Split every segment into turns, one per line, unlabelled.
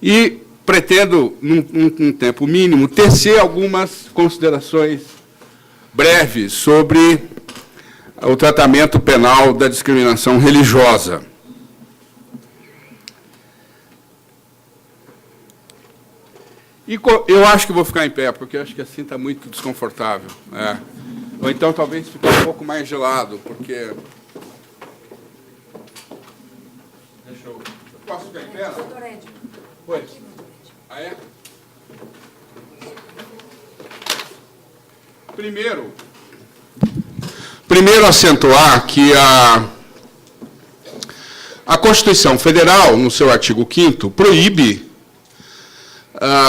E pretendo, num tempo mínimo, tecer algumas considerações breves sobre o tratamento penal da discriminação religiosa. E eu acho que vou ficar em pé, porque eu acho que assim está muito desconfortável. Ou então, talvez, fique um pouco mais gelado, porque... Deixa eu... Posso ficar em pé? Pois. Ah, é? Primeiro acentuar que a Constituição Federal, no seu artigo 5º, proíbe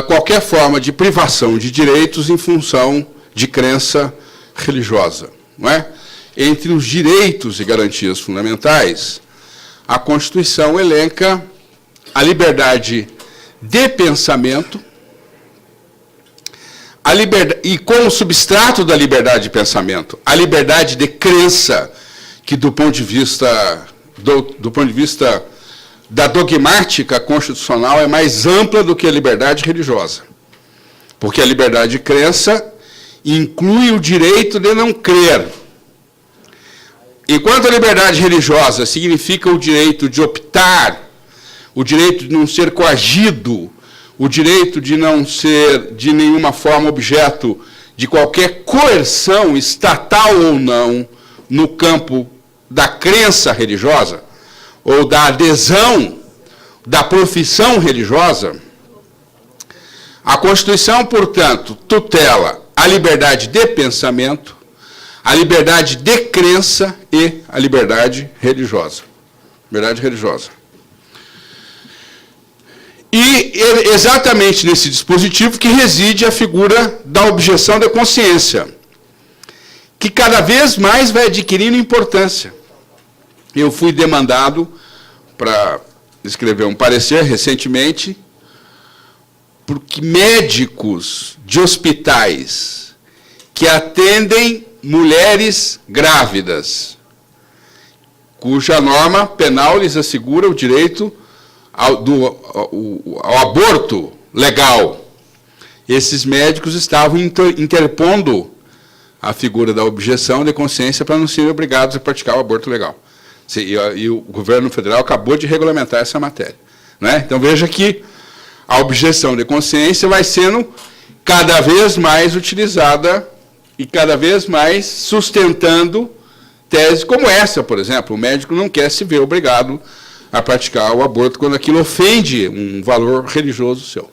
qualquer forma de privação de direitos em função de crença religiosa. Não é? Entre os direitos e garantias fundamentais, a Constituição elenca a liberdade de pensamento, e como substrato da liberdade de pensamento, a liberdade de crença, que do ponto de vista da dogmática constitucional é mais ampla do que a liberdade religiosa. Porque a liberdade de crença inclui o direito de não crer. Enquanto a liberdade religiosa significa o direito de optar, o direito de não ser coagido, o direito de não ser, de nenhuma forma, objeto de qualquer coerção, estatal ou não, no campo da crença religiosa, ou da adesão da profissão religiosa, a Constituição, portanto, tutela a liberdade de pensamento, a liberdade de crença e a liberdade religiosa. Liberdade religiosa. E exatamente nesse dispositivo que reside a figura da objeção de consciência, que cada vez mais vai adquirindo importância. Eu fui demandado para escrever um parecer recentemente, porque médicos de hospitais que atendem mulheres grávidas, cuja norma penal lhes assegura o direito ao aborto legal. Esses médicos estavam interpondo a figura da objeção de consciência para não serem obrigados a praticar o aborto legal. E o governo federal acabou de regulamentar essa matéria. Né? Então, veja que a objeção de consciência vai sendo cada vez mais utilizada e cada vez mais sustentando teses como essa, por exemplo. O médico não quer se ver obrigado a praticar o aborto quando aquilo ofende um valor religioso seu.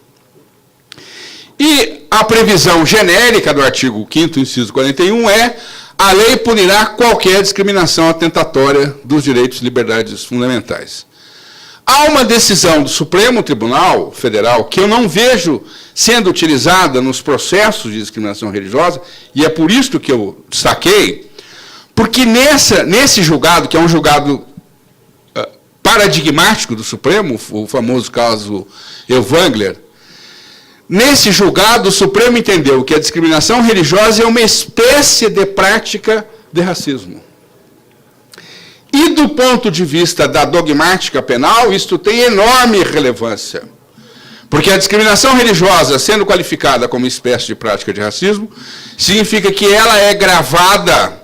E a previsão genérica do artigo 5º, inciso 41, é: a lei punirá qualquer discriminação atentatória dos direitos e liberdades fundamentais. Há uma decisão do Supremo Tribunal Federal que eu não vejo sendo utilizada nos processos de discriminação religiosa, e é por isso que eu destaquei, porque nesse julgado, que é um julgado paradigmático do Supremo, o famoso caso Elvangler, nesse julgado o Supremo entendeu que a discriminação religiosa é uma espécie de prática de racismo. E do ponto de vista da dogmática penal, isto tem enorme relevância. Porque a discriminação religiosa, sendo qualificada como espécie de prática de racismo, significa que ela é gravada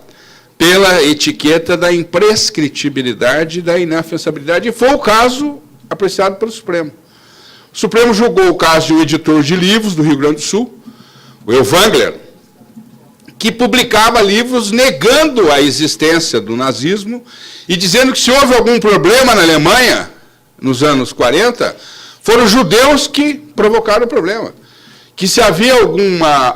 pela etiqueta da imprescritibilidade, da inafensabilidade, e foi o caso apreciado pelo Supremo. O Supremo julgou o caso de um editor de livros do Rio Grande do Sul, o Elvangler, que publicava livros negando a existência do nazismo e dizendo que se houve algum problema na Alemanha, nos anos 40, foram os judeus que provocaram o problema. Que se havia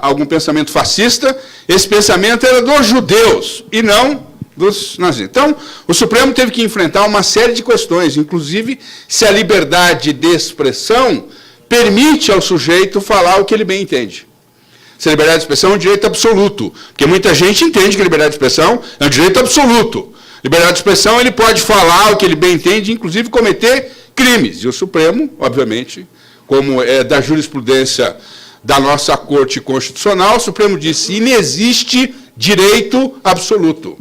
algum pensamento fascista, esse pensamento era dos judeus e não dos nazistas. Então, o Supremo teve que enfrentar uma série de questões, inclusive se a liberdade de expressão permite ao sujeito falar o que ele bem entende. Se a liberdade de expressão é um direito absoluto, porque muita gente entende que a liberdade de expressão é um direito absoluto. Liberdade de expressão, ele pode falar o que ele bem entende, inclusive cometer crimes. E o Supremo, obviamente, como é da jurisprudência da nossa Corte Constitucional, o Supremo disse: inexiste direito absoluto.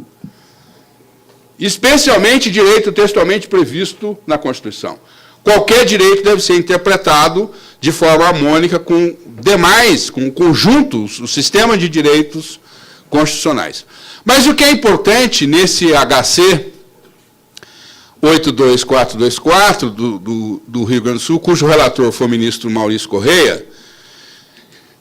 Especialmente direito textualmente previsto na Constituição. qualquer direito deve ser interpretado de forma harmônica com demais, com conjuntos, o sistema de direitos constitucionais. Mas o que é importante nesse HC 82424 do Rio Grande do Sul, cujo relator foi o ministro Maurício Correia,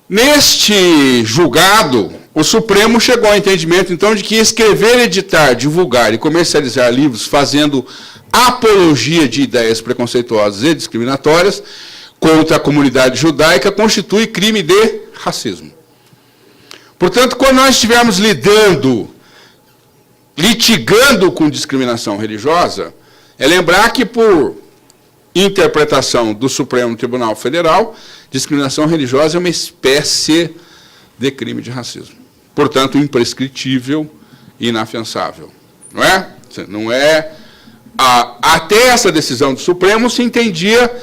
neste julgado, o Supremo chegou ao entendimento, então, de que escrever, editar, divulgar e comercializar livros fazendo apologia de ideias preconceituosas e discriminatórias contra a comunidade judaica constitui crime de racismo. Portanto, quando nós estivermos litigando com discriminação religiosa, é lembrar que, por interpretação do Supremo Tribunal Federal, discriminação religiosa é uma espécie de crime de racismo. Portanto, imprescritível e inafiançável. Não é? Não é... Até essa decisão do Supremo se entendia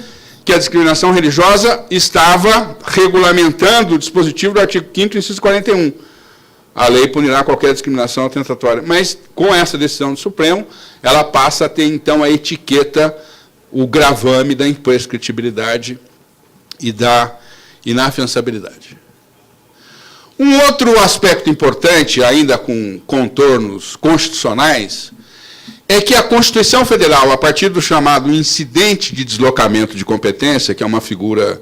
que a discriminação religiosa estava regulamentando o dispositivo do artigo 5º, inciso 41. A lei punirá qualquer discriminação atentatória. Mas, com essa decisão do Supremo, ela passa a ter, então, a etiqueta, o gravame da imprescritibilidade e da inafiançabilidade. Um outro aspecto importante, ainda com contornos constitucionais, é que a Constituição Federal, a partir do chamado incidente de deslocamento de competência, que é uma figura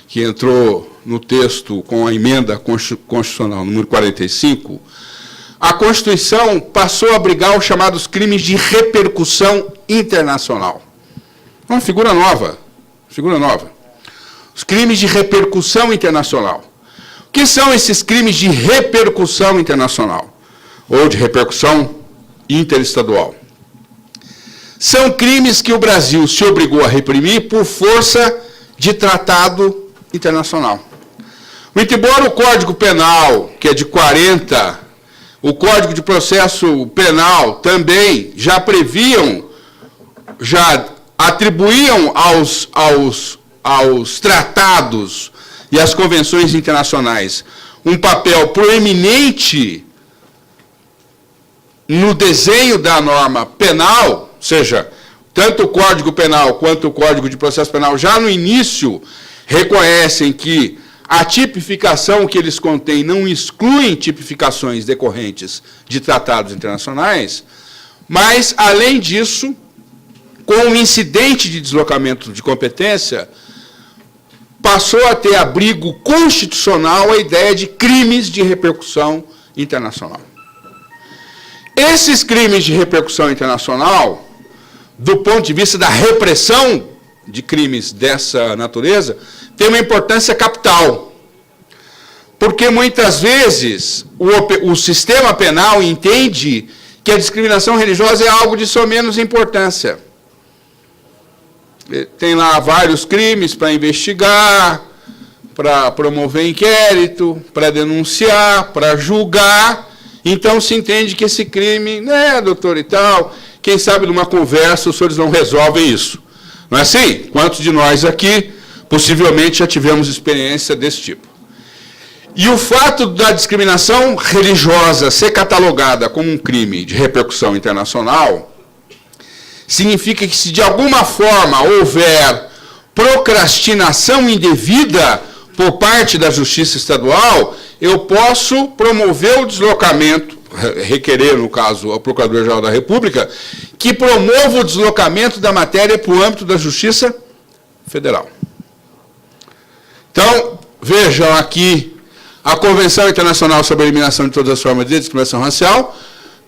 que entrou no texto com a emenda constitucional número 45, a Constituição passou a abrigar os chamados crimes de repercussão internacional. É uma figura nova, Os crimes de repercussão internacional. O que são esses crimes de repercussão internacional? Ou de repercussão interestadual? São crimes que o Brasil se obrigou a reprimir por força de tratado internacional. Muito embora o Código Penal, que é de 40, o Código de Processo Penal também já previam, já atribuíam aos tratados e às convenções internacionais um papel proeminente no desenho da norma penal, ou seja, tanto o Código Penal quanto o Código de Processo Penal já no início reconhecem que a tipificação que eles contêm não excluem tipificações decorrentes de tratados internacionais, mas, além disso, com o incidente de deslocamento de competência, passou a ter abrigo constitucional a ideia de crimes de repercussão internacional. Esses crimes de repercussão internacional, do ponto de vista da repressão de crimes dessa natureza, tem uma importância capital. Porque, muitas vezes, o sistema penal entende que a discriminação religiosa é algo de só menos importância. Tem lá vários crimes para investigar, para promover inquérito, para denunciar, para julgar. Então, se entende que esse crime, né, doutor e tal, quem sabe numa conversa os senhores não resolvem isso. Não é assim? Quantos de nós aqui, possivelmente, já tivemos experiência desse tipo? E o fato da discriminação religiosa ser catalogada como um crime de repercussão internacional significa que, se de alguma forma houver procrastinação indevida por parte da Justiça Estadual, eu posso promover o deslocamento, requerer, no caso, ao Procurador-Geral da República, que promova o deslocamento da matéria para o âmbito da Justiça Federal. Então, vejam aqui, a Convenção Internacional sobre a Eliminação de Todas as Formas de Discriminação Racial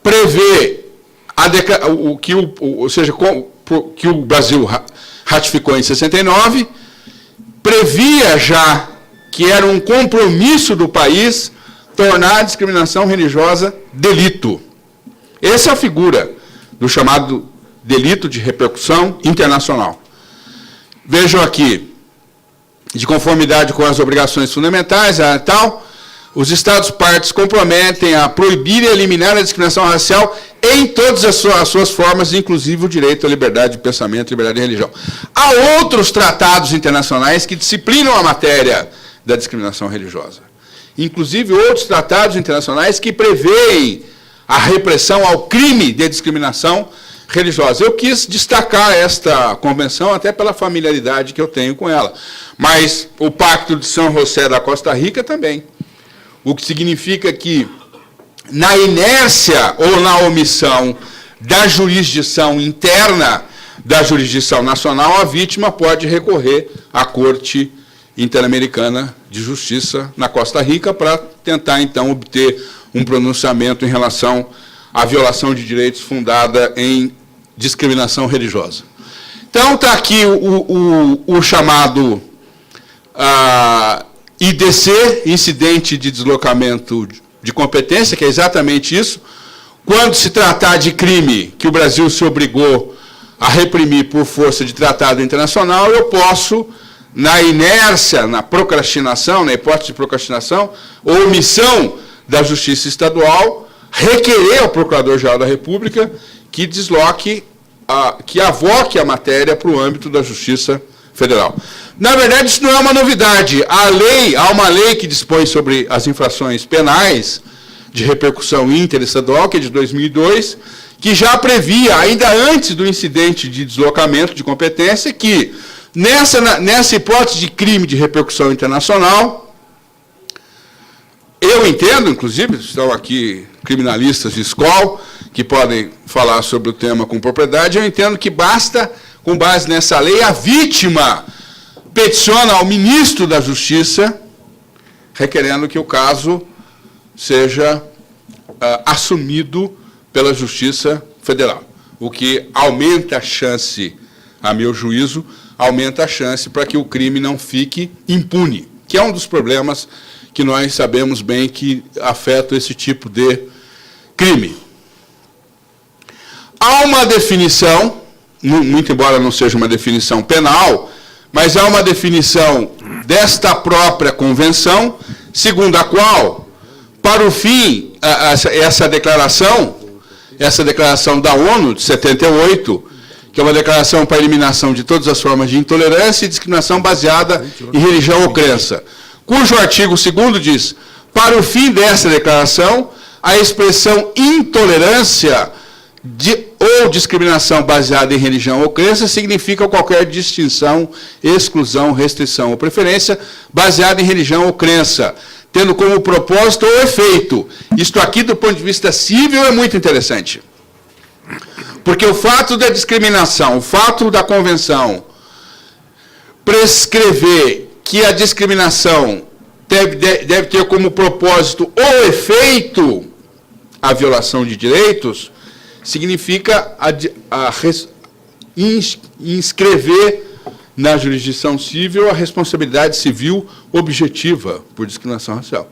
prevê que o Brasil ratificou em 69, previa já que era um compromisso do país tornar a discriminação religiosa delito. Essa é a figura do chamado delito de repercussão internacional. Vejam aqui, de conformidade com as obrigações fundamentais, os Estados partes comprometem a proibir e eliminar a discriminação racial em todas as suas formas, inclusive o direito à liberdade de pensamento e liberdade de religião. Há outros tratados internacionais que disciplinam a matéria da discriminação religiosa. Inclusive outros tratados internacionais que preveem a repressão ao crime de discriminação religiosa. Eu quis destacar esta convenção até pela familiaridade que eu tenho com ela. Mas o Pacto de São José da Costa Rica também. O que significa que, na inércia ou na omissão da jurisdição interna da jurisdição nacional, a vítima pode recorrer à Corte Interamericana de Justiça na Costa Rica para tentar, então, obter um pronunciamento em relação à violação de direitos fundada em discriminação religiosa. Então, está aqui o chamado IDC, Incidente de Deslocamento de Competência, que é exatamente isso. Quando se tratar de crime que o Brasil se obrigou a reprimir por força de tratado internacional, eu posso, na inércia, na procrastinação, na hipótese de procrastinação, ou omissão da Justiça Estadual, requerer ao Procurador-Geral da República que desloque, que avoque a matéria para o âmbito da Justiça Federal. Na verdade, isso não é uma novidade. Há uma lei que dispõe sobre as infrações penais de repercussão interestadual, que é de 2002, que já previa, ainda antes do incidente de deslocamento de competência, que nessa hipótese de crime de repercussão internacional, eu entendo, inclusive, estão aqui criminalistas de escola que podem falar sobre o tema com propriedade, eu entendo que basta, com base nessa lei, a vítima peticiona ao ministro da Justiça, requerendo que o caso seja assumido pela Justiça Federal, o que aumenta a chance, a meu juízo, aumenta a chance para que o crime não fique impune, que é um dos problemas que nós sabemos bem que afeta esse tipo de crime. Há uma definição, muito embora não seja uma definição penal, mas há uma definição desta própria convenção, segundo a qual, para o fim, essa declaração da ONU, de 78, que é uma declaração para a eliminação de todas as formas de intolerância e discriminação baseada em religião ou crença, cujo artigo 2º diz, para o fim dessa declaração, a expressão intolerância ou discriminação baseada em religião ou crença significa qualquer distinção, exclusão, restrição ou preferência baseada em religião ou crença, tendo como propósito ou efeito. Isto aqui, do ponto de vista civil, é muito interessante. Porque o fato da discriminação, o fato da convenção prescrever que a discriminação deve ter como propósito ou efeito a violação de direitos, significa inscrever na jurisdição civil a responsabilidade civil objetiva por discriminação racial,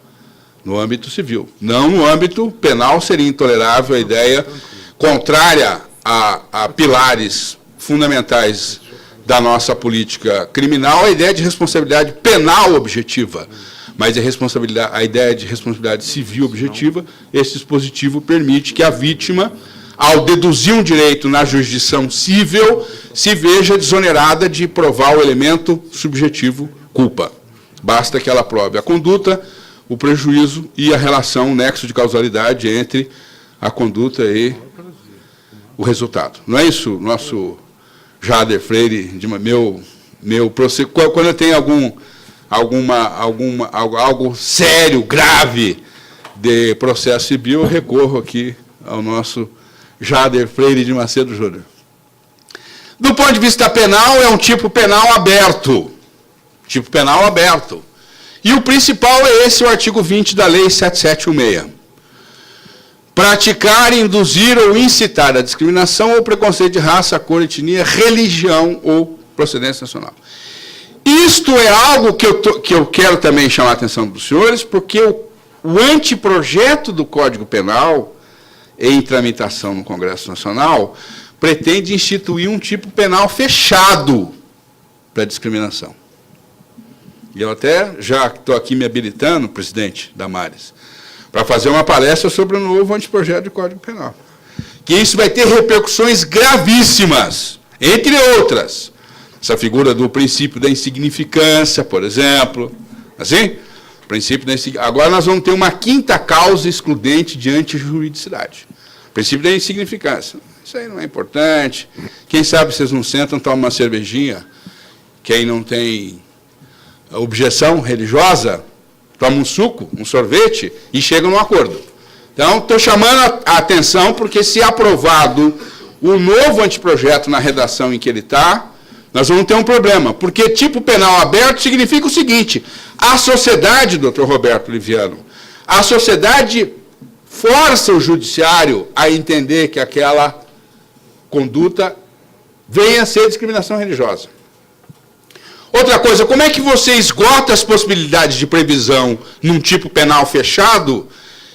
no âmbito civil. Não no âmbito penal, seria intolerável a ideia contrária a pilares fundamentais da nossa política criminal, a ideia de responsabilidade penal objetiva. Mas a ideia de responsabilidade civil objetiva, esse dispositivo permite que a vítima, ao deduzir um direito na jurisdição civil, se veja desonerada de provar o elemento subjetivo culpa. Basta que ela prove a conduta, o prejuízo e a relação, o nexo de causalidade entre a conduta e o resultado. Não é isso, nosso Jader Freire, quando eu tenho algo sério, grave de processo civil, eu recorro aqui ao nosso Jader Freire de Macedo Júnior. Do ponto de vista penal, é um tipo penal aberto. Tipo penal aberto. E o principal é esse, o artigo 20 da Lei 7716. Praticar, induzir ou incitar a discriminação ou preconceito de raça, cor, etnia, religião ou procedência nacional. Isto é algo que eu quero também chamar a atenção dos senhores, porque o anteprojeto do Código Penal, em tramitação no Congresso Nacional, pretende instituir um tipo penal fechado para a discriminação. E eu até já estou aqui me habilitando, presidente Damares, para fazer uma palestra sobre o novo anteprojeto de Código Penal. Que isso vai ter repercussões gravíssimas, entre outras. Essa figura do princípio da insignificância, por exemplo. Assim? Princípio da insignificância. Agora nós vamos ter uma quinta causa excludente de antijuridicidade. Princípio da insignificância. Isso aí não é importante. Quem sabe vocês não sentam, tomam uma cervejinha. Quem não tem objeção religiosa, toma um suco, um sorvete e chega num acordo. Então, estou chamando a atenção, porque se aprovado o novo anteprojeto na redação em que ele está, nós vamos ter um problema. Porque tipo penal aberto significa o seguinte: a sociedade, doutor Roberto Liviano, a sociedade força o judiciário a entender que aquela conduta venha a ser discriminação religiosa. Outra coisa, como é que você esgota as possibilidades de previsão num tipo penal fechado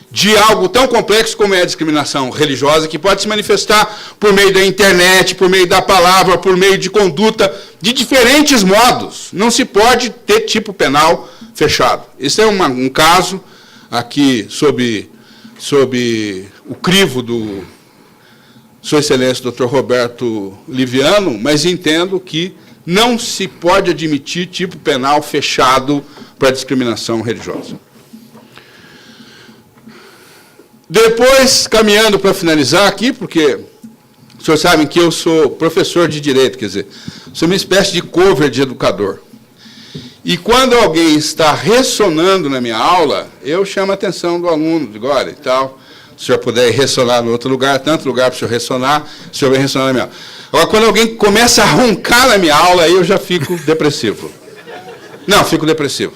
de algo tão complexo como é a discriminação religiosa, que pode se manifestar por meio da internet, por meio da palavra, por meio de conduta, de diferentes modos. Não se pode ter tipo penal fechado. Esse é um caso aqui sob o crivo do Sua Excelência Dr. Roberto Liviano, mas entendo que não se pode admitir tipo penal fechado para discriminação religiosa. Depois, caminhando para finalizar aqui, porque os senhores sabem que eu sou professor de direito, quer dizer, sou uma espécie de cover de educador. E quando alguém está ressonando na minha aula, eu chamo a atenção do aluno, digo, olha, e tal, se o senhor puder ressonar em outro lugar, tanto lugar para o senhor ressonar, o senhor vai ressonar na minha aula. Agora, quando alguém começa a roncar na minha aula, aí eu já fico depressivo. Não, fico depressivo.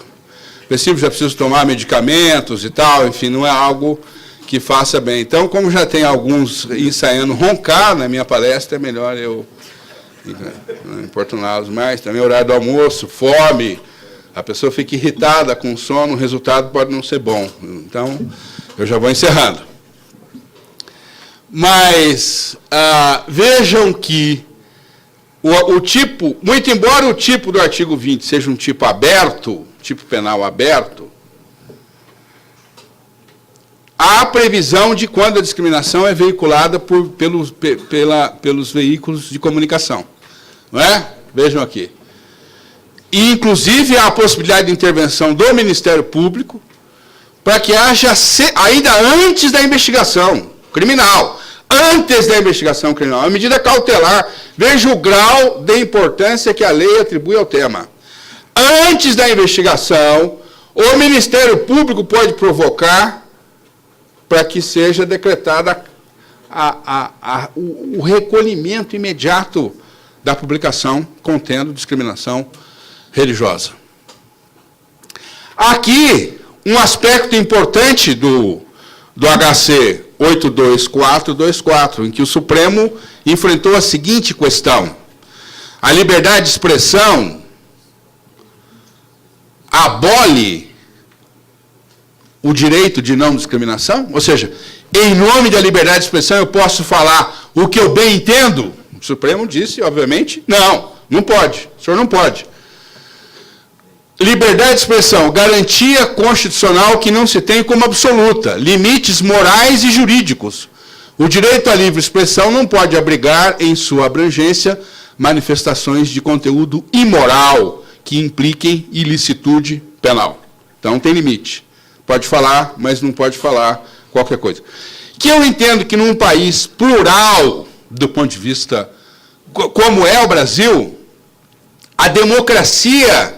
Depressivo, já preciso tomar medicamentos e tal, enfim, não é algo que faça bem. Então, como já tem alguns ensaiando roncar na minha palestra, é melhor eu não importuná-los mais. Também horário do almoço, fome, a pessoa fica irritada com sono, o resultado pode não ser bom. Então, eu já vou encerrando. Mas vejam que o tipo, muito embora o tipo do artigo 20 seja um tipo aberto, tipo penal aberto, há previsão de quando a discriminação é veiculada pelos veículos de comunicação. Não é? Vejam aqui. E, inclusive, há a possibilidade de intervenção do Ministério Público para que haja, ainda antes da investigação criminal, antes da investigação criminal, a medida cautelar, veja o grau de importância que a lei atribui ao tema. Antes da investigação, o Ministério Público pode provocar para que seja decretada o recolhimento imediato da publicação contendo discriminação religiosa. Aqui, um aspecto importante do HC 82424, em que o Supremo enfrentou a seguinte questão: a liberdade de expressão abole o direito de não discriminação? Ou seja, em nome da liberdade de expressão eu posso falar o que eu bem entendo? O Supremo disse, obviamente, não pode. O senhor não pode. Liberdade de expressão, garantia constitucional que não se tem como absoluta, limites morais e jurídicos. O direito à livre expressão não pode abrigar em sua abrangência manifestações de conteúdo imoral que impliquem ilicitude penal. Então tem limite. Pode falar, mas não pode falar qualquer coisa. Que eu entendo que num país plural, do ponto de vista como é o Brasil, a democracia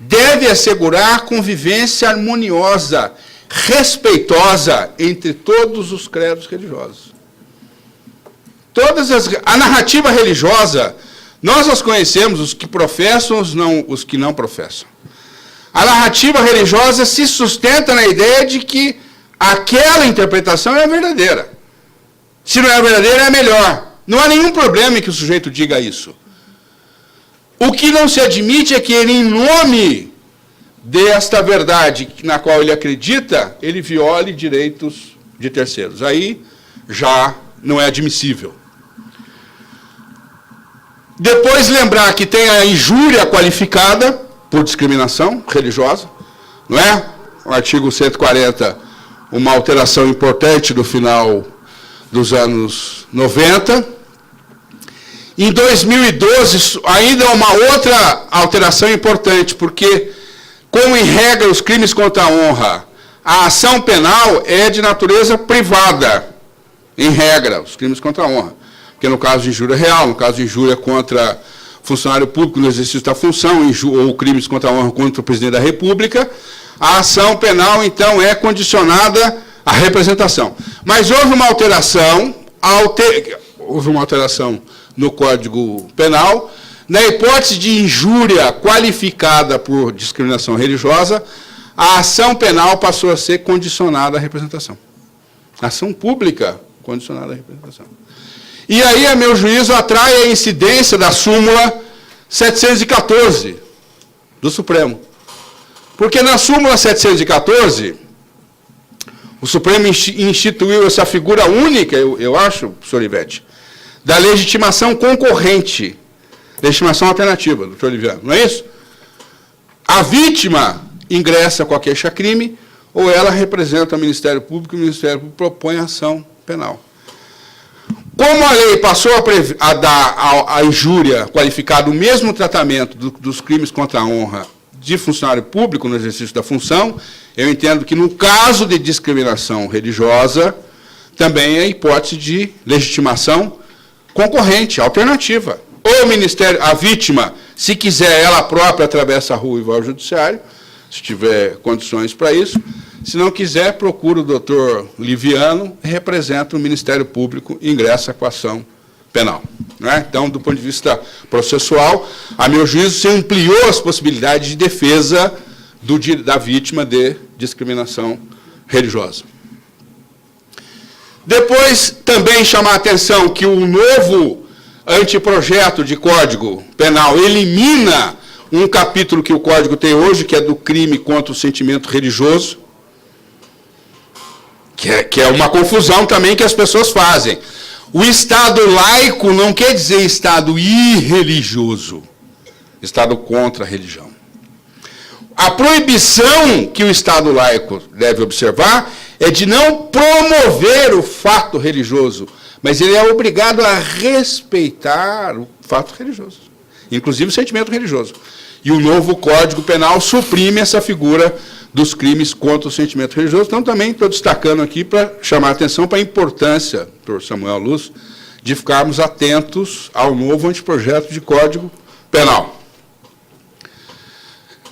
deve assegurar a convivência harmoniosa, respeitosa entre todos os credos religiosos. A narrativa religiosa, nós as conhecemos, os que professam, os que não professam. A narrativa religiosa se sustenta na ideia de que aquela interpretação é a verdadeira. Se não é a verdadeira, é a melhor. Não há nenhum problema em que o sujeito diga isso. O que não se admite é que ele, em nome desta verdade na qual ele acredita, ele viole direitos de terceiros. Aí já não é admissível. Depois lembrar que tem a injúria qualificada por discriminação religiosa, não é? O artigo 140, uma alteração importante do final dos anos 90. Em 2012, ainda uma outra alteração importante, porque, como em regra os crimes contra a honra, a ação penal é de natureza privada. em regra, os crimes contra a honra. Porque no caso de injúria real, no caso de injúria contra funcionário público no exercício da função, ou crimes contra a honra contra o presidente da República, a ação penal, então, é condicionada à representação. Mas houve uma alteração no Código Penal, na hipótese de injúria qualificada por discriminação religiosa, a ação penal passou a ser condicionada à representação. Ação pública condicionada à representação. E aí, a meu juízo, atrai a incidência da súmula 714 do Supremo. Porque na súmula 714, o Supremo instituiu essa figura única, eu acho, professor Ivete, da legitimação concorrente, legitimação alternativa, doutor Oliviano, não é isso? A vítima ingressa com a queixa-crime, ou ela representa o Ministério Público, e o Ministério Público propõe a ação penal. Como a lei passou a dar à injúria qualificada o mesmo tratamento dos crimes contra a honra de funcionário público no exercício da função, eu entendo que, no caso de discriminação religiosa, também é hipótese de legitimação concorrente, alternativa. Ou o Ministério, a vítima, se quiser, ela própria atravessa a rua e vai ao judiciário, se tiver condições para isso. Se não quiser, procura o doutor Liviano, representa o Ministério Público e ingressa com a ação penal. Né? Então, do ponto de vista processual, a meu juízo, se ampliou as possibilidades de defesa da vítima de discriminação religiosa. Depois, também chamar a atenção que o novo anteprojeto de Código Penal elimina um capítulo que o Código tem hoje, que é do crime contra o sentimento religioso, que é uma confusão também que as pessoas fazem. O Estado laico não quer dizer Estado irreligioso, Estado contra a religião. A proibição que o Estado laico deve observar é de não promover o fato religioso, mas ele é obrigado a respeitar o fato religioso, inclusive o sentimento religioso. E o novo Código Penal suprime essa figura dos crimes contra o sentimento religioso. Então, também estou destacando aqui para chamar a atenção para a importância, doutor Samuel Luz, de ficarmos atentos ao novo anteprojeto de Código Penal.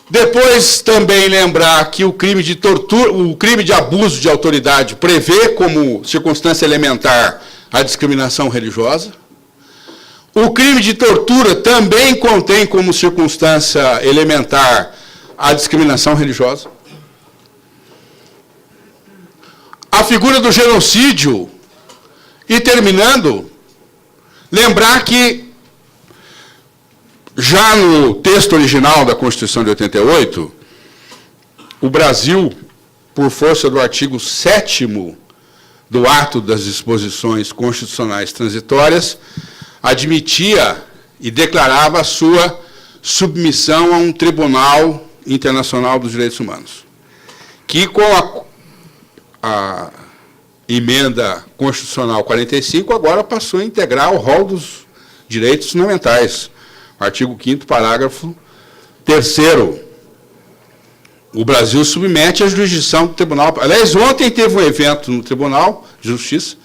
Depois, também lembrar que o crime de tortura, o crime de abuso de autoridade prevê como circunstância elementar a discriminação religiosa. O crime de tortura também contém como circunstância elementar a discriminação religiosa. A figura do genocídio, e terminando, lembrar que, já no texto original da Constituição de 88, o Brasil, por força do artigo 7º do ato das disposições constitucionais transitórias, admitia e declarava a sua submissão a um Tribunal Internacional dos Direitos Humanos, que, com a emenda constitucional 45, agora passou a integrar o rol dos direitos fundamentais. Artigo 5º, parágrafo 3º. O Brasil submete à jurisdição do Tribunal. Aliás, ontem teve um evento no Tribunal de Justiça,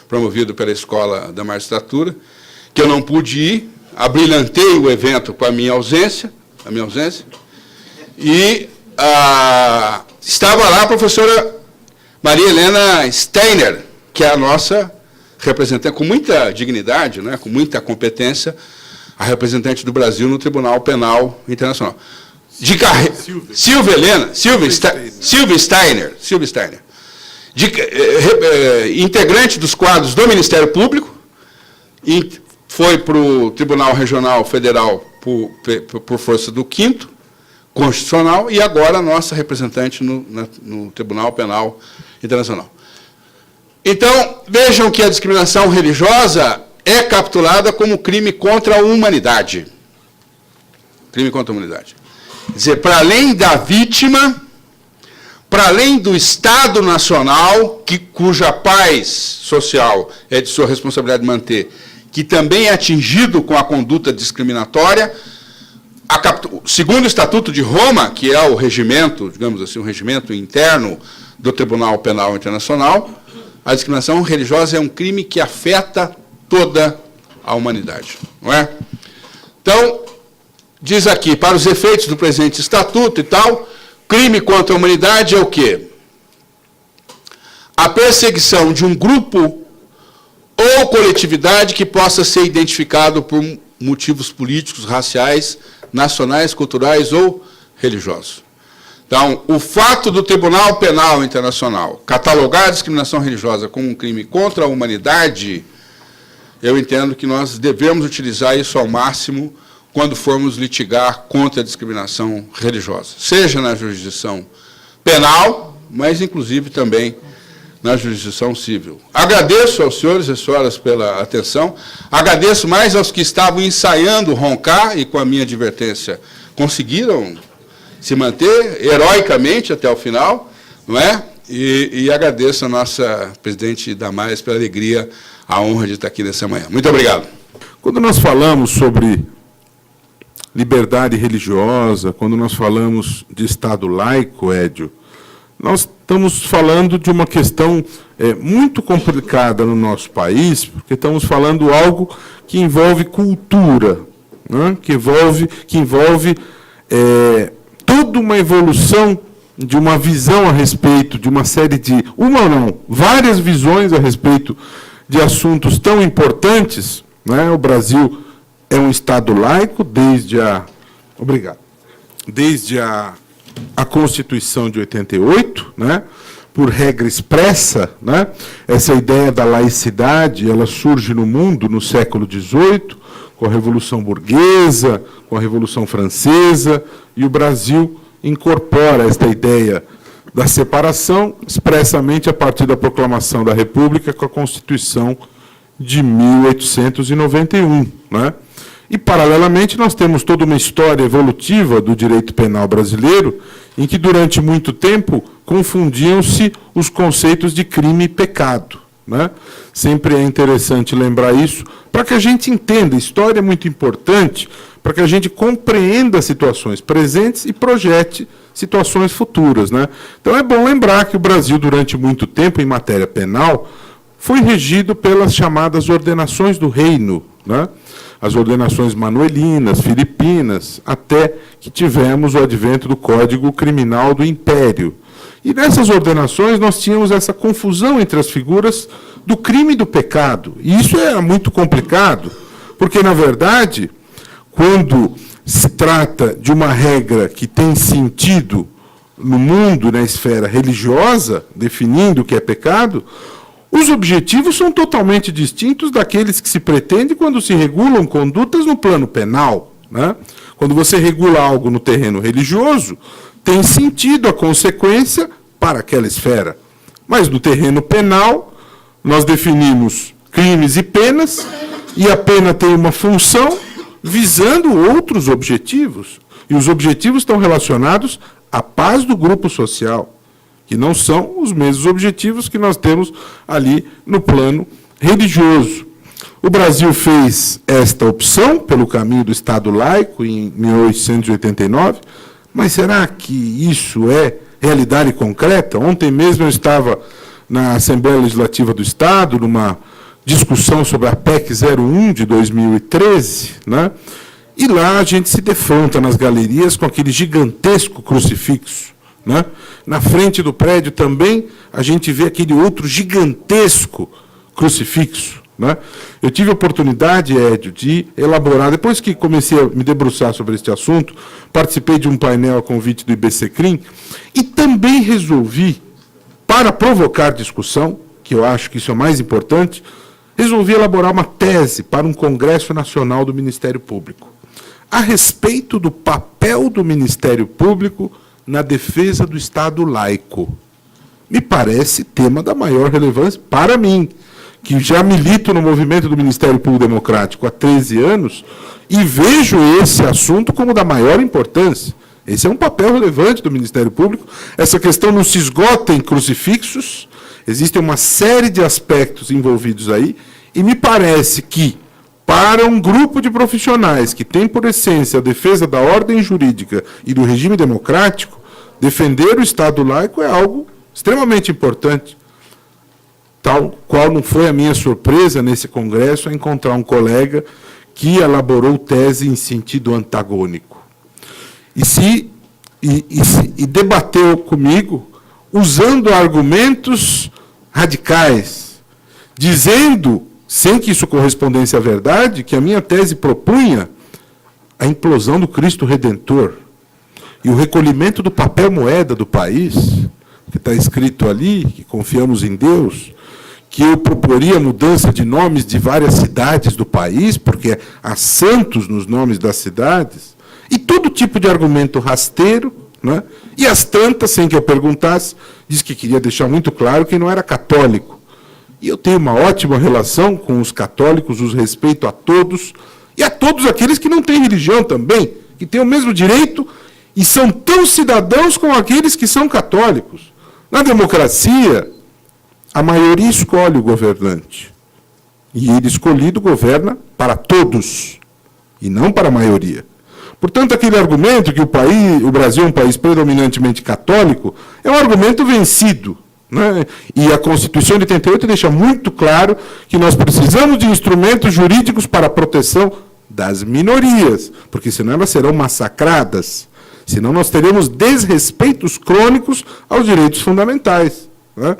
promovido pela Escola da Magistratura, que eu não pude ir, abrilhantei o evento com a minha ausência, e estava lá a professora Maria Helena Steiner, que é a nossa representante, com muita dignidade, né, com muita competência, a representante do Brasil no Tribunal Penal Internacional. Silvia Steiner, integrante dos quadros do Ministério Público, foi para o Tribunal Regional Federal por força do 5º Constitucional, e agora a nossa representante no Tribunal Penal Internacional. Então, vejam que a discriminação religiosa é capturada como crime contra a humanidade. Crime contra a humanidade. Quer dizer, para além da vítima, para além do Estado Nacional, cuja paz social é de sua responsabilidade manter, que também é atingido com a conduta discriminatória, segundo o Estatuto de Roma, que é o regimento, digamos assim, o regimento interno do Tribunal Penal Internacional, a discriminação religiosa é um crime que afeta toda a humanidade, não é? Então, diz aqui, para os efeitos do presente estatuto e tal, crime contra a humanidade é o quê? A perseguição de um grupo ou coletividade que possa ser identificado por motivos políticos, raciais, nacionais, culturais ou religiosos. Então, o fato do Tribunal Penal Internacional catalogar a discriminação religiosa como um crime contra a humanidade, eu entendo que nós devemos utilizar isso ao máximo quando formos litigar contra a discriminação religiosa, seja na jurisdição penal, mas inclusive também na jurisdição civil. Agradeço aos senhores e senhoras pela atenção, agradeço mais aos que estavam ensaiando roncar e com a minha advertência conseguiram se manter heroicamente até o final, não é? E agradeço a nossa presidente Damares pela alegria, a honra de estar aqui nessa manhã. Muito obrigado.
Quando nós falamos sobre liberdade religiosa, quando nós falamos de Estado laico, Edio, nós estamos falando de uma questão muito complicada no nosso país, porque estamos falando algo que envolve cultura, né? que envolve toda uma evolução de uma visão a respeito de uma série de, várias visões a respeito de assuntos tão importantes, né? O Brasil é um Estado laico desde a Constituição de 88, né? Por regra expressa, né? Essa ideia da laicidade, ela surge no mundo no século XVIII, com a Revolução Burguesa, com a Revolução Francesa, e o Brasil incorpora esta ideia da separação expressamente a partir da proclamação da República com a Constituição de 1891, né? E, paralelamente, nós temos toda uma história evolutiva do direito penal brasileiro, em que, durante muito tempo, confundiam-se os conceitos de crime e pecado, né? Sempre é interessante lembrar isso, para que a gente entenda. A história é muito importante, para que a gente compreenda situações presentes e projete situações futuras, né? Então, é bom lembrar que o Brasil, durante muito tempo, em matéria penal, foi regido pelas chamadas ordenações do reino, né? As ordenações manuelinas, filipinas, até que tivemos o advento do Código Criminal do Império. E nessas ordenações nós tínhamos essa confusão entre as figuras do crime e do pecado. E isso era muito complicado, porque, na verdade, quando se trata de uma regra que tem sentido no mundo, na esfera religiosa, definindo o que é pecado, os objetivos são totalmente distintos daqueles que se pretende quando se regulam condutas no plano penal, né? Quando você regula algo no terreno religioso, tem sentido a consequência para aquela esfera. Mas no terreno penal, nós definimos crimes e penas, e a pena tem uma função visando outros objetivos. E os objetivos estão relacionados à paz do grupo social, que não são os mesmos objetivos que nós temos ali no plano religioso. O Brasil fez esta opção pelo caminho do Estado laico em 1889, mas será que isso é realidade concreta? Ontem mesmo eu estava na Assembleia Legislativa do Estado, numa discussão sobre a PEC 01 de 2013, né? E lá a gente se defronta nas galerias com aquele gigantesco crucifixo, né? Na frente do prédio também a gente vê aquele outro gigantesco crucifixo, né? Eu tive a oportunidade, Edio, de elaborar, depois que comecei a me debruçar sobre este assunto, participei de um painel a convite do IBCCRIM e também resolvi, para provocar discussão, que eu acho que isso é o mais importante, resolvi elaborar uma tese para um Congresso Nacional do Ministério Público, a respeito do papel do Ministério Público na defesa do Estado laico. Me parece tema da maior relevância para mim, que já milito no movimento do Ministério Público Democrático há 13 anos, e vejo esse assunto como da maior importância. Esse é um papel relevante do Ministério Público. Essa questão não se esgota em crucifixos, existem uma série de aspectos envolvidos aí, e me parece que, para um grupo de profissionais que tem por essência a defesa da ordem jurídica e do regime democrático, defender o Estado laico é algo extremamente importante. tal qual não foi a minha surpresa nesse congresso a encontrar um colega que elaborou tese em sentido antagônico. E debateu comigo usando argumentos radicais, dizendo, sem que isso correspondesse à verdade, que a minha tese propunha a implosão do Cristo Redentor e o recolhimento do papel moeda do país, que está escrito ali, que confiamos em Deus, que eu proporia a mudança de nomes de várias cidades do país, porque há santos nos nomes das cidades, e todo tipo de argumento rasteiro, né? E as tantas, sem que eu perguntasse, disse que queria deixar muito claro que não era católico. E eu tenho uma ótima relação com os católicos, os respeito a todos, e a todos aqueles que não têm religião também, que têm o mesmo direito e são tão cidadãos como aqueles que são católicos. Na democracia, a maioria escolhe o governante. E ele escolhido governa para todos, e não para a maioria. Portanto, aquele argumento que o Brasil é um país predominantemente católico é um argumento vencido, né? E a Constituição de 88 deixa muito claro que nós precisamos de instrumentos jurídicos para a proteção das minorias, porque senão elas serão massacradas, senão nós teremos desrespeitos crônicos aos direitos fundamentais, né?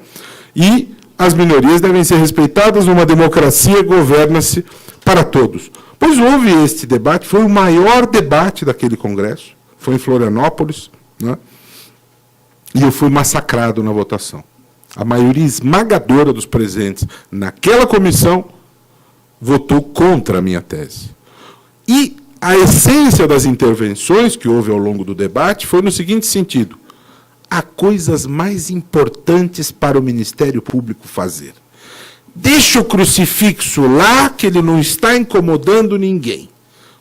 E as minorias devem ser respeitadas, uma democracia governa-se para todos. Pois houve este debate, foi o maior debate daquele congresso, foi em Florianópolis, né? E eu fui massacrado na votação. A maioria esmagadora dos presentes naquela comissão votou contra a minha tese. E a essência das intervenções que houve ao longo do debate foi no seguinte sentido: há coisas mais importantes para o Ministério Público fazer. Deixa o crucifixo lá, que ele não está incomodando ninguém.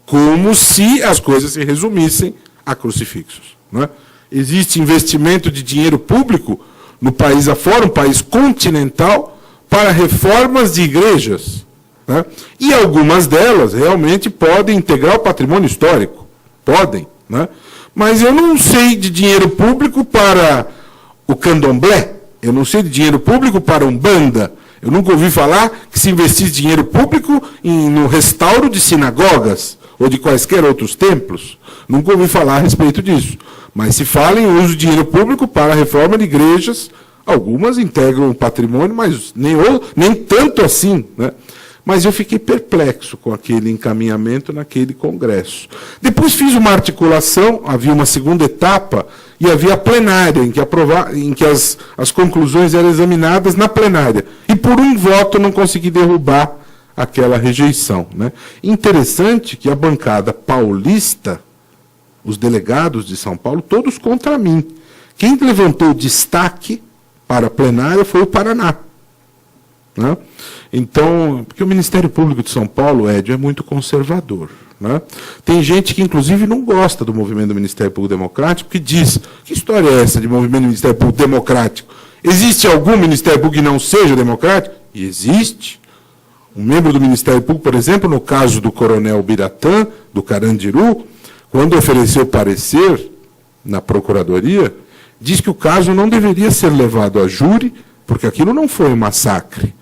Como se as coisas se resumissem a crucifixos, não é? Existe investimento de dinheiro público no país afora, um país continental, para reformas de igrejas, né? E algumas delas realmente podem integrar o patrimônio histórico. Podem, né? Mas eu não sei de dinheiro público para o candomblé, eu não sei de dinheiro público para Umbanda. Eu nunca ouvi falar que se investisse dinheiro público no restauro de sinagogas ou de quaisquer outros templos. Nunca ouvi falar a respeito disso. Mas se fala em uso de dinheiro público para a reforma de igrejas, algumas integram o patrimônio, mas nem tanto assim, né? Mas eu fiquei perplexo com aquele encaminhamento naquele congresso. Depois fiz uma articulação, havia uma segunda etapa, e havia a plenária, em que as conclusões eram examinadas na plenária. E por um voto não consegui derrubar aquela rejeição, né? Interessante que a bancada paulista, os delegados de São Paulo, todos contra mim. Quem levantou destaque para a plenária foi o Paraná, né? Então, porque o Ministério Público de São Paulo, Édio, é muito conservador, né? Tem gente que, inclusive, não gosta do movimento do Ministério Público Democrático, que diz, que história é essa de movimento do Ministério Público Democrático? Existe algum Ministério Público que não seja democrático? E existe. Um membro do Ministério Público, por exemplo, no caso do coronel Biratã, do Carandiru, quando ofereceu parecer na Procuradoria, diz que o caso não deveria ser levado a júri, porque aquilo não foi um massacre.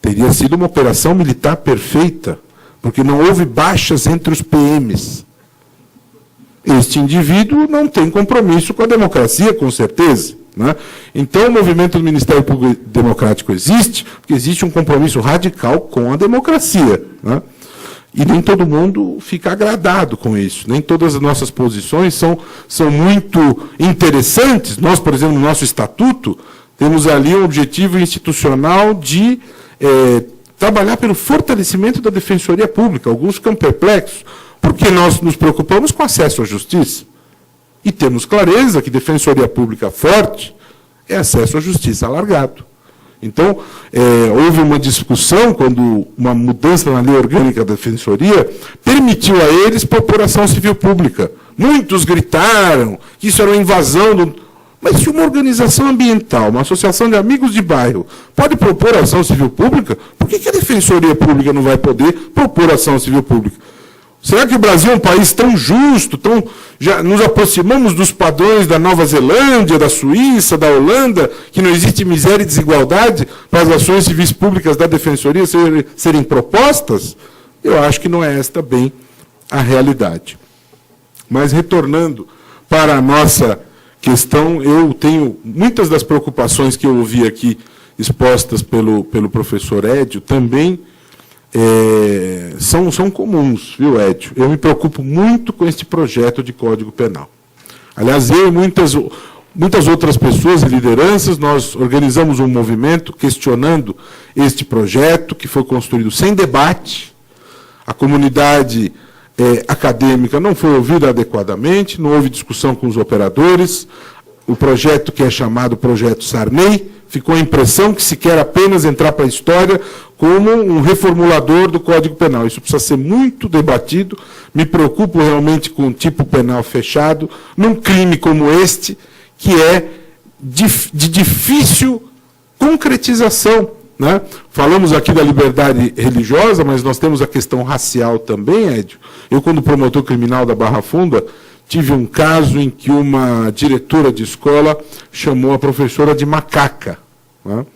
Teria sido uma operação militar perfeita, porque não houve baixas entre os PMs. Este indivíduo não tem compromisso com a democracia, com certeza, né? Então, o movimento do Ministério Público Democrático existe, porque existe um compromisso radical com a democracia, né? E nem todo mundo fica agradado com isso. Nem todas as nossas posições são muito interessantes. Nós, por exemplo, no nosso estatuto, temos ali um objetivo institucional de trabalhar pelo fortalecimento da defensoria pública. Alguns ficam perplexos, porque nós nos preocupamos com acesso à justiça. E temos clareza que defensoria pública forte é acesso à justiça alargado. Então, houve uma discussão quando uma mudança na lei orgânica da defensoria permitiu a eles propor ação civil pública. Muitos gritaram que isso era uma invasão do... Mas se uma organização ambiental, uma associação de amigos de bairro, pode propor ação civil pública, por que a defensoria pública não vai poder propor ação civil pública? Será que o Brasil é um país tão justo, já nos aproximamos dos padrões da Nova Zelândia, da Suíça, da Holanda, que não existe miséria e desigualdade para as ações civis públicas da Defensoria serem propostas? Eu acho que não é esta bem a realidade. Mas, retornando para a nossa questão, eu tenho muitas das preocupações que eu ouvi aqui expostas pelo professor Edio, também são comuns, viu, Edio? Eu me preocupo muito com este projeto de Código Penal. Aliás, eu e muitas outras pessoas e lideranças, nós organizamos um movimento questionando este projeto, que foi construído sem debate. A comunidade acadêmica não foi ouvida adequadamente, não houve discussão com os operadores. O projeto que é chamado Projeto Sarney, ficou a impressão que se quer apenas entrar para a história como um reformulador do Código Penal. Isso precisa ser muito debatido. Me preocupo realmente com o tipo penal fechado, num crime como este, que é de difícil concretização. Né? Falamos aqui da liberdade religiosa, mas nós temos a questão racial também, Edio. Eu, quando promotor criminal da Barra Funda, tive um caso em que uma diretora de escola chamou a professora de macaca. Né?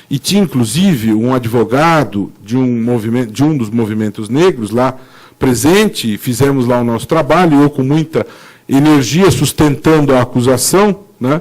E tinha, inclusive, um advogado de um dos movimentos negros lá presente, fizemos lá o nosso trabalho, eu com muita energia sustentando a acusação, né?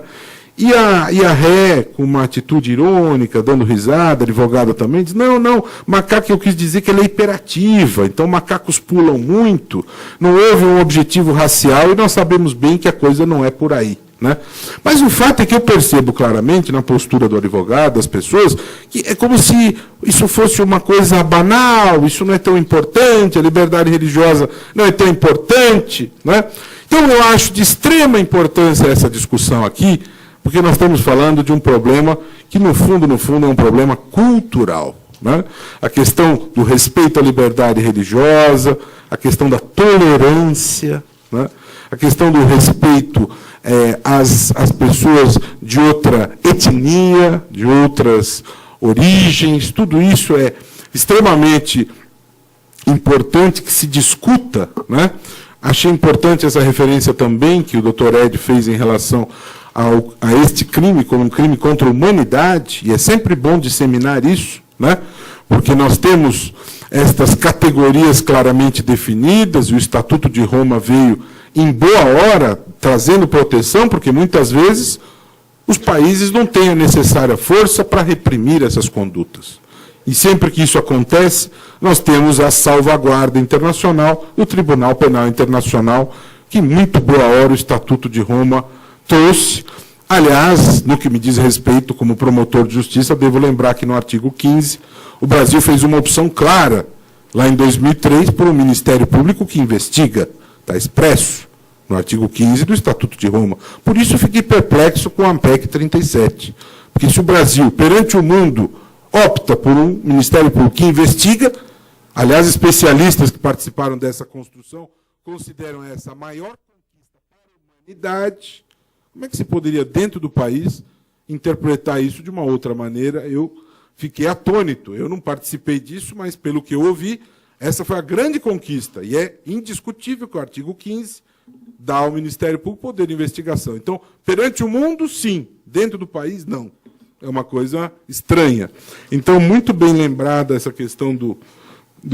E a ré, com uma atitude irônica, dando risada, a advogada também, diz, não, macaco, eu quis dizer que ela é hiperativa, então macacos pulam muito, não houve um objetivo racial e nós sabemos bem que a coisa não é por aí. Né? Mas o fato é que eu percebo claramente, na postura do advogado, das pessoas, que é como se isso fosse uma coisa banal, isso não é tão importante, a liberdade religiosa não é tão importante. Né? Então, eu acho de extrema importância essa discussão aqui, porque nós estamos falando de um problema que, no fundo, é um problema cultural. Né? A questão do respeito à liberdade religiosa, a questão da tolerância, né? A questão do respeito às pessoas de outra etnia, de outras origens, tudo isso é extremamente importante que se discuta. Né? Achei importante essa referência também que o doutor Ed fez em relação a este crime como um crime contra a humanidade, e é sempre bom disseminar isso, né? Porque nós temos estas categorias claramente definidas, e o Estatuto de Roma veio em boa hora, trazendo proteção, porque muitas vezes os países não têm a necessária força para reprimir essas condutas. E sempre que isso acontece, nós temos a salvaguarda internacional, o Tribunal Penal Internacional, que, muito boa hora, o Estatuto de Roma trouxe. Aliás, no que me diz respeito, como promotor de justiça, devo lembrar que no artigo 15, o Brasil fez uma opção clara, lá em 2003, por um Ministério Público que investiga. Está expresso no artigo 15 do Estatuto de Roma. Por isso, eu fiquei perplexo com a ANPEC 37. Porque se o Brasil, perante o mundo, opta por um Ministério Público que investiga, aliás, especialistas que participaram dessa construção consideram essa a maior conquista para a humanidade, como é que se poderia, dentro do país, interpretar isso de uma outra maneira? Eu fiquei atônito. Eu não participei disso, mas, pelo que eu ouvi, essa foi a grande conquista. E é indiscutível que o artigo 15 dá ao Ministério Público poder de investigação. Então, perante o mundo, sim. Dentro do país, não. É uma coisa estranha. Então, muito bem lembrada essa questão do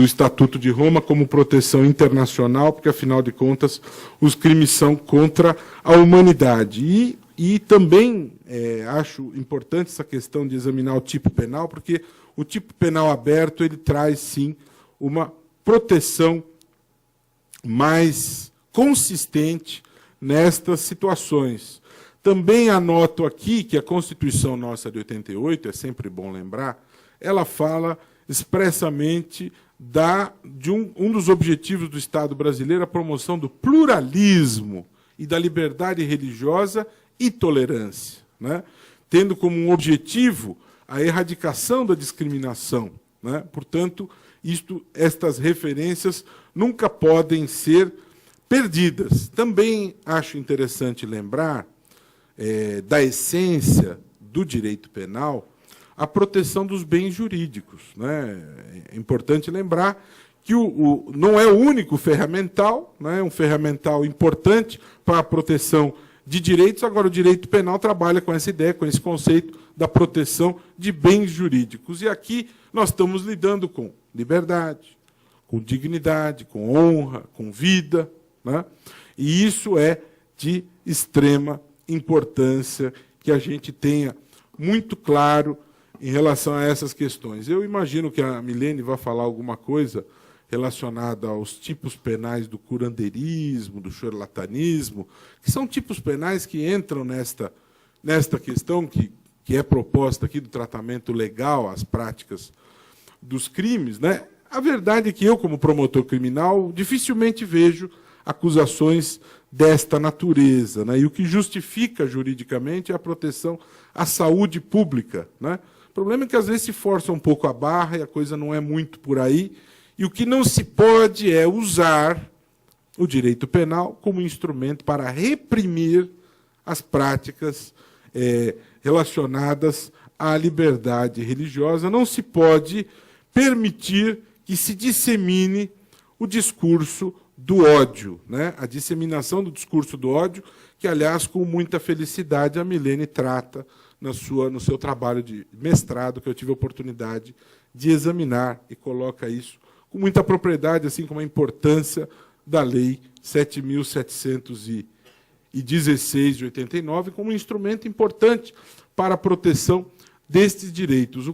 Estatuto de Roma como proteção internacional, porque, afinal de contas, os crimes são contra a humanidade. E também acho importante essa questão de examinar o tipo penal, porque o tipo penal aberto ele traz, sim, uma proteção mais consistente nestas situações. Também anoto aqui que a Constituição nossa de 88, é sempre bom lembrar, ela fala expressamente de um dos objetivos do Estado brasileiro, a promoção do pluralismo e da liberdade religiosa e tolerância, né? Tendo como um objetivo a erradicação da discriminação. Né? Portanto, estas referências nunca podem ser perdidas. Também acho interessante lembrar da essência do direito penal a proteção dos bens jurídicos. Né? É importante lembrar que não é o único ferramental, né, é um ferramental importante para a proteção de direitos. Agora, o direito penal trabalha com essa ideia, com esse conceito da proteção de bens jurídicos. E aqui nós estamos lidando com liberdade, com dignidade, com honra, com vida, né? E isso é de extrema importância que a gente tenha muito claro em relação a essas questões. Eu imagino que a Milene vai falar alguma coisa relacionada aos tipos penais do curandeirismo, do charlatanismo, que são tipos penais que entram nesta questão que é proposta aqui do tratamento legal às práticas dos crimes, né? A verdade é que eu, como promotor criminal, dificilmente vejo acusações desta natureza, né? E o que justifica juridicamente é a proteção à saúde pública, né? O problema é que, às vezes, se força um pouco a barra e a coisa não é muito por aí. E o que não se pode é usar o direito penal como instrumento para reprimir as práticas relacionadas à liberdade religiosa. Não se pode permitir que se dissemine o discurso do ódio, né? A disseminação do discurso do ódio, que, aliás, com muita felicidade, a Milene trata no seu trabalho de mestrado, que eu tive a oportunidade de examinar, e coloca isso com muita propriedade, assim como a importância da Lei 7.716 de 89, como um instrumento importante para a proteção destes direitos.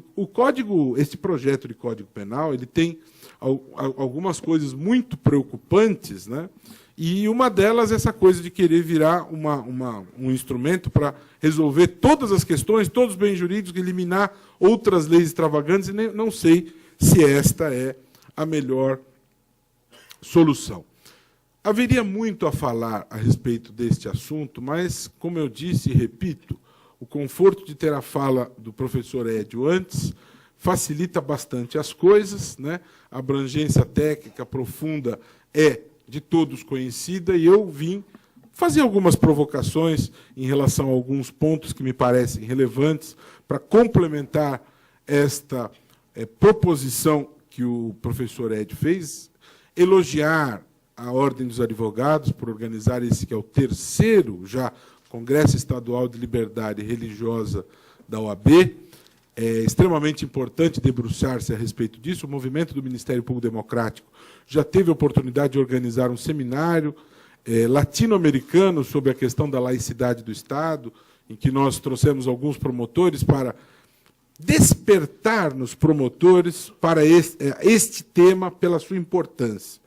Este projeto de Código Penal, ele tem algumas coisas muito preocupantes, né? E uma delas é essa coisa de querer virar um instrumento para resolver todas as questões, todos os bens jurídicos, eliminar outras leis extravagantes, e não sei se esta é a melhor solução. Haveria muito a falar a respeito deste assunto, mas, como eu disse e repito, o conforto de ter a fala do professor Edio antes facilita bastante as coisas, né? A abrangência técnica profunda é de todos conhecida, e eu vim fazer algumas provocações em relação a alguns pontos que me parecem relevantes para complementar esta proposição que o professor Edio fez, elogiar a Ordem dos Advogados por organizar esse que é o terceiro já Congresso Estadual de Liberdade Religiosa da OAB. É extremamente importante debruçar-se a respeito disso. O movimento do Ministério Público Democrático já teve a oportunidade de organizar um seminário latino-americano sobre a questão da laicidade do Estado, em que nós trouxemos alguns promotores para despertar nos promotores para este tema pela sua importância.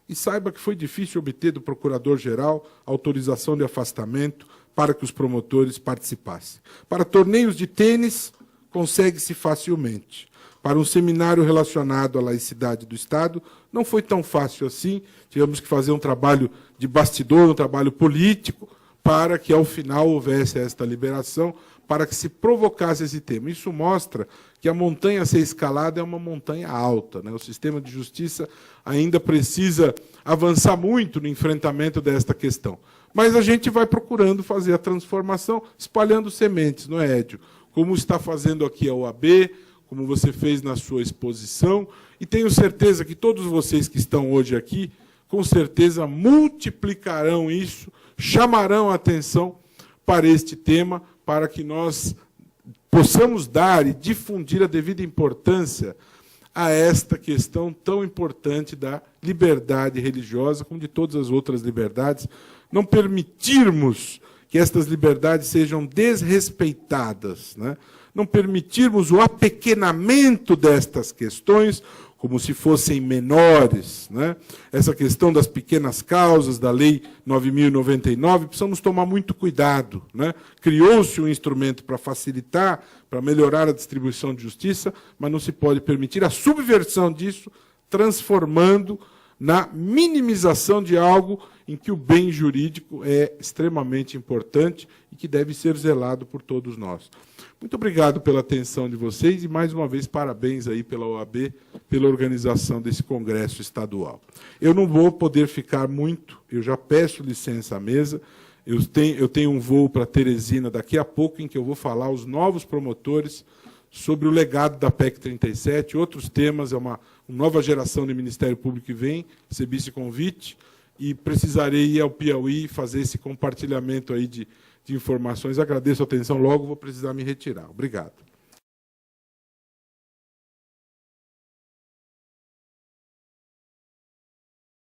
E saiba que foi difícil obter do Procurador-Geral autorização de afastamento para que os promotores participassem. Para torneios de tênis, consegue-se facilmente. Para um seminário relacionado à laicidade do Estado, não foi tão fácil assim. Tivemos que fazer um trabalho de bastidor, um trabalho político, para que, ao final, houvesse esta liberação, para que se provocasse esse tema. Isso mostra que a montanha a ser escalada é uma montanha alta, né? O sistema de justiça ainda precisa avançar muito no enfrentamento desta questão. Mas a gente vai procurando fazer a transformação, espalhando sementes, não é, Edio? Como está fazendo aqui a OAB, como você fez na sua exposição, e tenho certeza que todos vocês que estão hoje aqui, com certeza multiplicarão isso, chamarão a atenção para este tema, para que nós possamos dar e difundir a devida importância a esta questão tão importante da liberdade religiosa, como de todas as outras liberdades. Não permitirmos que estas liberdades sejam desrespeitadas, né? Não permitirmos o apequenamento destas questões como se fossem menores, né? Essa questão das pequenas causas da Lei 9.099, precisamos tomar muito cuidado, né? Criou-se um instrumento para facilitar, para melhorar a distribuição de justiça, mas não se pode permitir a subversão disso, transformando na minimização de algo em que o bem jurídico é extremamente importante e que deve ser zelado por todos nós. Muito obrigado pela atenção de vocês e, mais uma vez, parabéns aí pela OAB, pela organização desse congresso estadual. Eu não vou poder ficar muito, eu já peço licença à mesa, eu tenho um voo para Teresina daqui a pouco, em que eu vou falar aos novos promotores sobre o legado da PEC 37, outros temas, é uma nova geração de Ministério Público que vem, recebi esse convite, e precisarei ir ao Piauí fazer esse compartilhamento aí de informações. Agradeço a atenção, logo vou precisar me retirar. Obrigado.